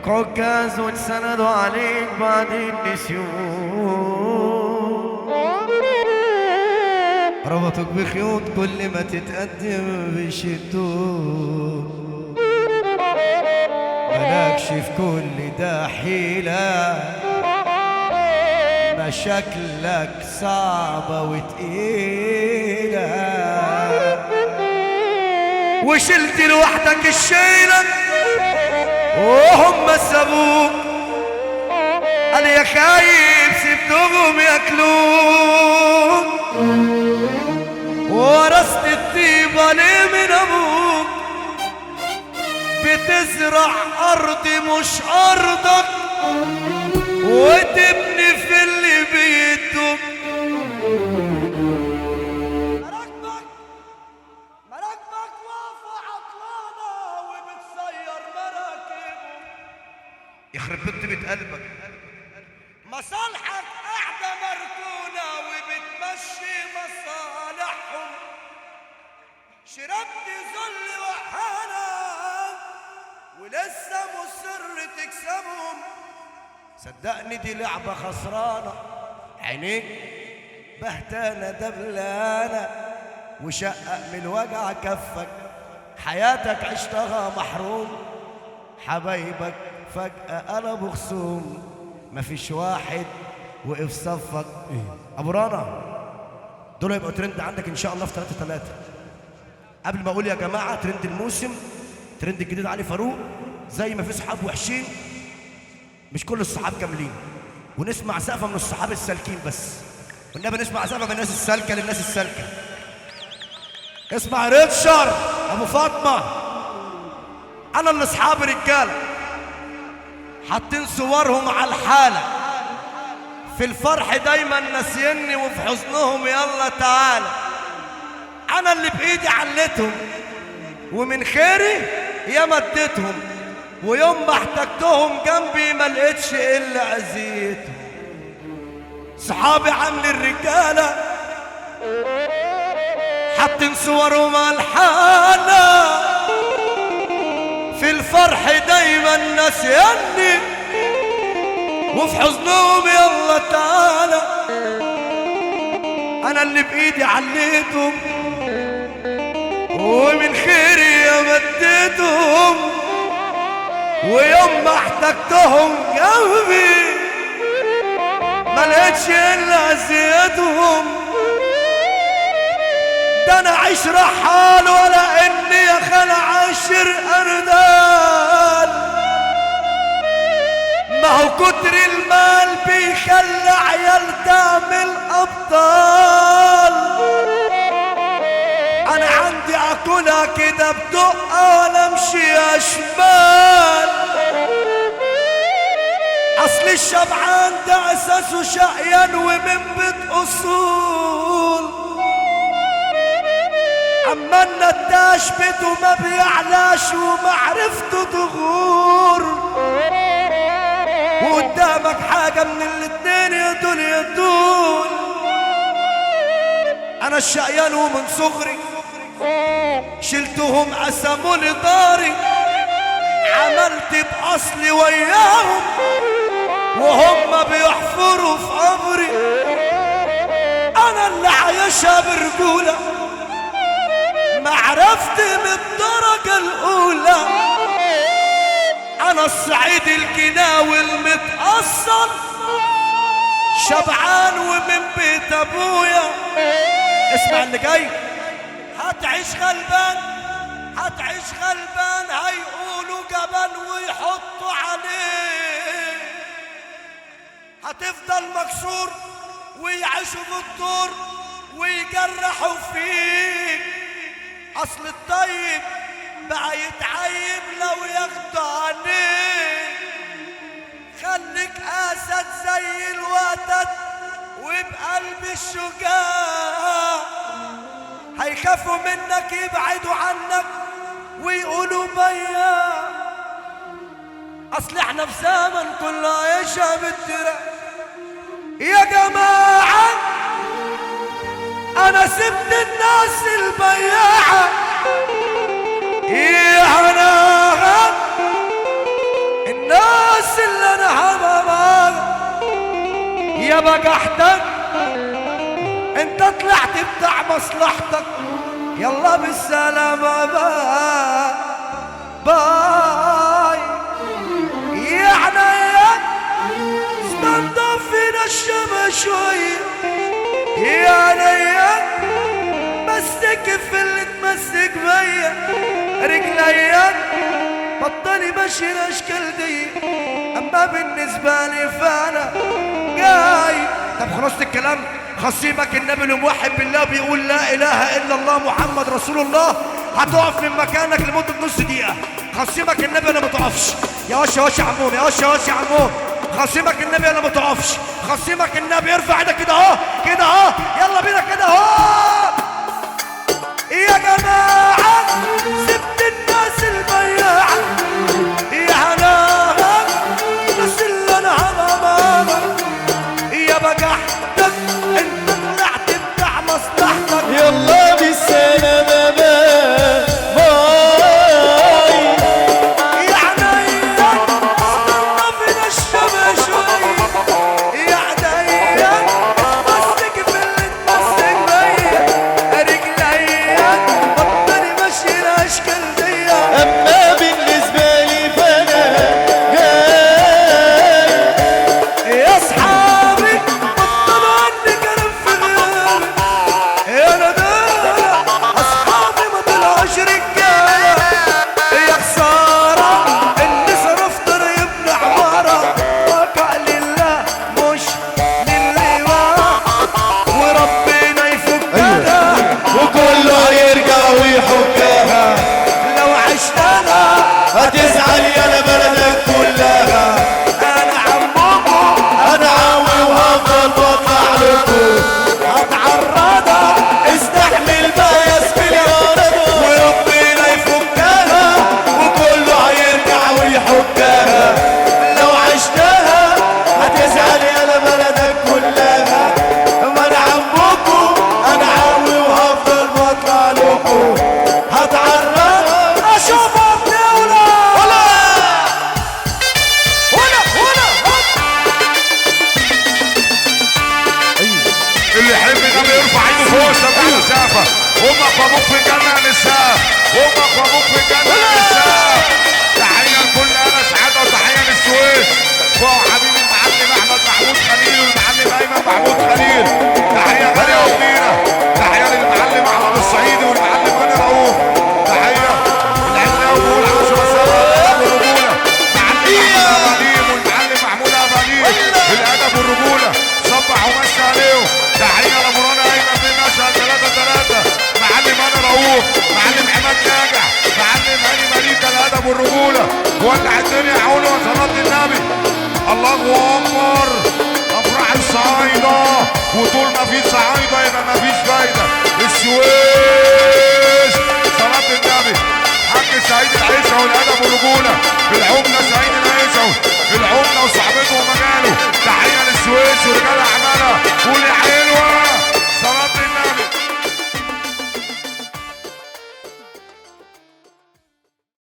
لك عكاز وتسندوا عليك بعد النسيون، ربطك بخيوط كل ما تتقدم بيشدوك، ملاكش في كل ده حيلة، مشاكلك صعبة وتقيلة، وشلت لوحدك الشيلة وهم سابوك، قال يا خايب سبتهم ياكلوك، ورثت الطيبة ليه من ابوك، بتزرع ارض مش ارضك وتبني في اللي بيدوك. مراكبك واقفة عطلانة وبتصير مراكبهم، يخرب بيت قلبك، مصالحك قاعدة مركونة وبتمشي مصالحهم، شربت ذل وحالة ولسه مصر تكسبهم. صدقني دي لعبة خسرانة، عينيك بهتانة دبلانة، وشقق من الوجع كفك، حياتك عشتها محروم، حبايبك فجأة قلبوا خصوم، مفيش واحد وقف صفك. ابو رانا دول يبقوا ترند عندك ان شاء الله في 3/3. قبل ما اقول يا جماعه ترند الموسم، ترند الجديد علي فاروق، زي ما في صحاب وحشين مش كل الصحاب كاملين، ونسمع سقفه من الصحاب السالكين بس، والنبي نسمع سقفه من الناس السالكه للناس السالكه. اسمع ريتشارد ابو فاطمه، انا اللي اصحابي رجاله حاطين صورهم على الحاله، في الفرح دايما ناسيني وفي حزنهم يلا تعالى، انا اللي بايدي علتهم ومن خيري يا مدتهم، ويوم ما احتجتهم جنبي ما لقيتش الا اذيتهم. صحابي عامل الرجاله حاطين صورهم على الحاله، في الفرح دايما ناسيني وفي حزنهم يلا تعالى، انا اللي بايدي عليتهم ومن خيري يا مديتهم، ويوم ما احتجتهم جنبي ما لقيتش الا اذيتهم. ده انا عشرة حال ولا اني يا خال عاشر اردان، ما هو كتر المال بيخلي عيال تعمل ابطال، انا عندي اكلها كده بدقة ولا امشي يا شمال، اصل الشبعان ده اساسه شقيان ومن بيت اصول، اما النداش بيته ما بيعلاش ومعرفته تغور، وقدامك حاجة من الاتنين يا دول يا دول. انا الشقيان ومن صغري شلتهم قسموا لي داري، عملت باصلي وياهم وهم بيحفروا في قبري، انا اللي عايشها برجوله، معرفتي من الدرجه الاولى، انا الصعيد الكناوي المتأصل، شبعان ومن بيت ابويا. اسمع اللي جاي، هتعيش غلبان هتعيش غلبان، هيقولوا جبان ويحطوا عليه، هتفضل مكسور ويعيشوا في الدور ويجرحوا فيك، اصل الطيب بقى يتعيب لو ياخدوا عليه، خليك اسد زي الوتد وبقلب الشجاع، هيخافوا منك يبعدوا عنك ويقولوا بيا، اصل احنا في زمن كله عايشها بالدراع. يا جماعة انا سبت الناس البياعة، يا هناها الناس يا بجحتك انت طلعت بتاع مصلحتك. يلا بالسلامة باي باي يا عينيا استنضف فينا الشمس شوية يا عينيا مسك في اللي تمسك بيا رجليا بطلي ماشي الاشكال دي اما بالنسبة لي فانا جاي. طب خلصت الكلام. خصيمك النبي الموحد بالله بيقول لا اله الا الله محمد رسول الله هتقف من مكانك لمدة نص دقيقة. خصيمك النبي انا ما تقفش يا وش يا وش عموم يا وش يا وش عموم. خصيمك النبي انا ما تقفش. خصيمك النبي ارفع ايدك كده اهو كده اهو يلا بينا كده اهو يا جماعة سبت الناس البياعة يا هناها بس اللي انا همامها يا بجحتك انت طلعت بتاع مصلحتك. يلا بالسلامة باي يا عينيا استنضفنا الشمس شوية يا عينيا مسك في اللي تمسك بيا رجليا بطلي ماشي الاشكال دي أما بالنسبة لي فأنا جاي. يا اصحابي بطلوا عني كلام في غيابي يا ندالة اصحابي ما طلعوش رجالة يا خسارة اللي صرفت يبني عمارة واقع لله مش للي وربنا يفكها وكله هيرجع ويحكها لو عشتها هتزعل يا بلدك كلها. انا عمكم أنا عاوي وهفضل بطلع لكم هتعرضها استحمل بقى يا زميلي يا رب وربنا يفكها وكله هيرجع ويحكها. لو عشتها هتزعل يا بلدك كلها. ما انا عمكم انا عاوي وهفضل بطلع لكم هتعرضها اشوفها بتولى هنا اللي يحب النبي يرفع ايده فوق سبع مسافة. امك وابوك في الجنة يا نساء. امك وابوك في الجنة يا نساء. تحية لكل انا سعادة وتحية للسويس. فوق حبيبي المعلم احمد محمود خليل والمعلم ايمن محمود خليل. تحية غالية وكبيرة. تحية للمعلم احمد الصعيدي والمعلم هاني رؤوف. تحية العلاوي بيقول 10 سنة والرجولة. معلم احمد ابراهيم والمعلم محمود ابراهيم الادب والرجولة. صبح ومسي عليهم. تحية لمرانا ايمن بن مشهد 3-3. معلم هاني رؤوف معلم عماد ناجح معلم هاني مليكة الادب والرجولة. ولع الدنيا عون وصلاة النبي. الله اكبر. افراح الصعايدة وطول ما في صعايدة يبقى ما فيش فايدة. السويس صلاة النبي. حاج سعيد العيسى والادب والرجولة. العملة سعيد العيسى العملة وصاحبته